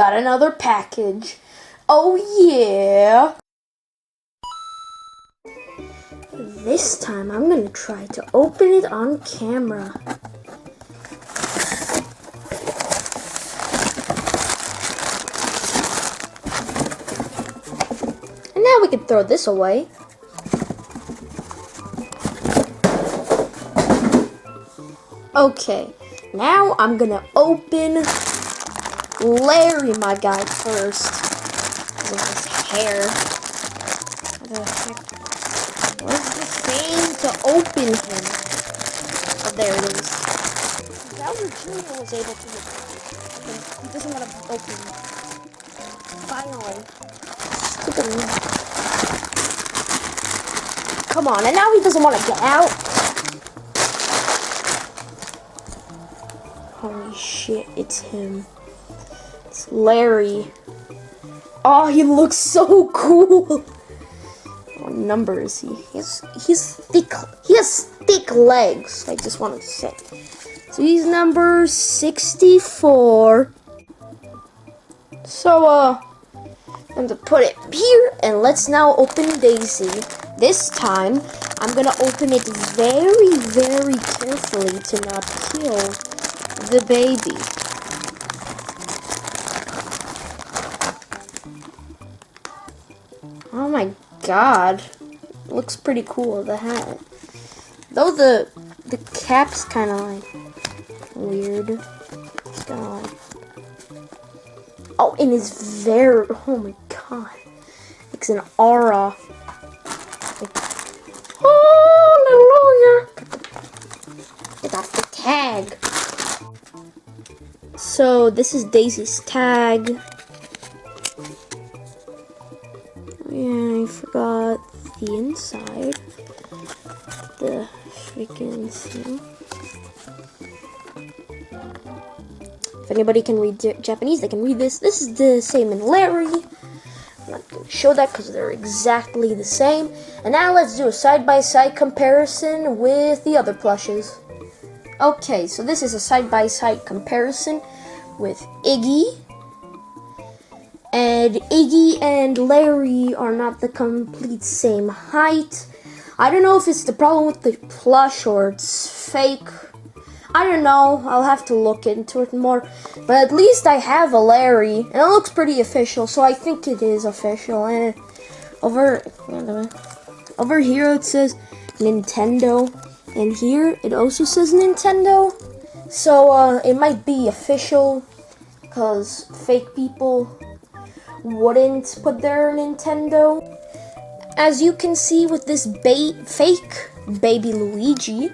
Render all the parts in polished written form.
got another package. Oh yeah! This time I'm gonna try to open it on camera. And now we can throw this away. Okay, now I'm gonna open Larry, my guy, first. Look at his hair. What the heck? Where's the thing to open him? Oh, there it is. Bowser Jr. was able to open him. He doesn't want to open him. Finally. Stupid me. Come on, and now he doesn't want to get out. Holy shit, it's him. It's Larry. Oh, he looks so cool. What number is he? He's thick. He has thick legs. I just wanted to say. So he's number 64. So I'm gonna put it here, and let's now open Daisy. This time I'm gonna open it very, very carefully to not kill the baby. Oh my god. Looks pretty cool, the hat. Though the cap's kind of like weird. It's kind of like... Oh, and it's very... Oh my god. It's an aura. Like, hallelujah. It's off the tag. So this is Daisy's tag. Yeah, I forgot the inside. The freaking thing. If anybody can read Japanese, they can read this. This is the same in Larry. I'm not going to show that because they're exactly the same. And now let's do a side-by-side comparison with the other plushes. Okay, so this is a side-by-side comparison with Iggy. And Iggy and Larry are not the complete same height. I don't know if it's the problem with the plush or it's fake. I don't know. I'll have to look into it more. But at least I have a Larry. And it looks pretty official, so I think it is official. And over here it says Nintendo. And here it also says Nintendo. So it might be official because fake people wouldn't put their Nintendo. As you can see with this fake baby Luigi,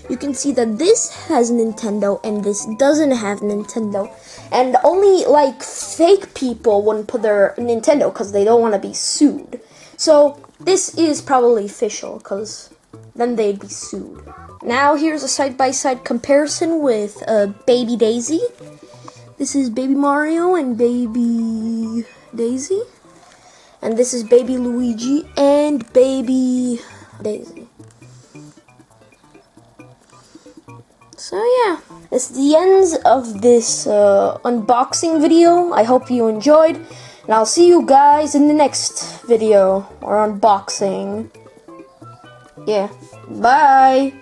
you can see that this has Nintendo and this doesn't have Nintendo. And only like fake people wouldn't put their Nintendo because they don't want to be sued. So this is probably official because then they'd be sued. Now here's a side-by-side comparison with Baby Daisy. This is Baby Mario and Baby Daisy. And this is Baby Luigi and Baby Daisy. So yeah, that's the end of this unboxing video. I hope you enjoyed. And I'll see you guys in the next video or unboxing. Yeah, bye!